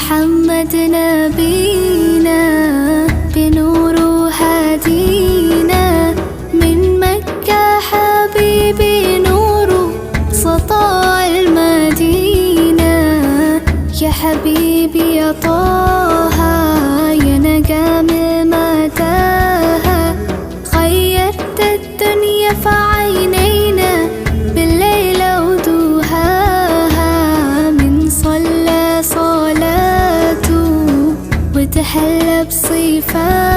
محمد نبينا بنور هدينا من مكة حبيبي نور سطاع المدينة. يا حبيبي يا طه يا نجم متاهة غيرت الدنيا في عينينا بالليل ودوهاها. من صلى صلاته وتحلى بصفاته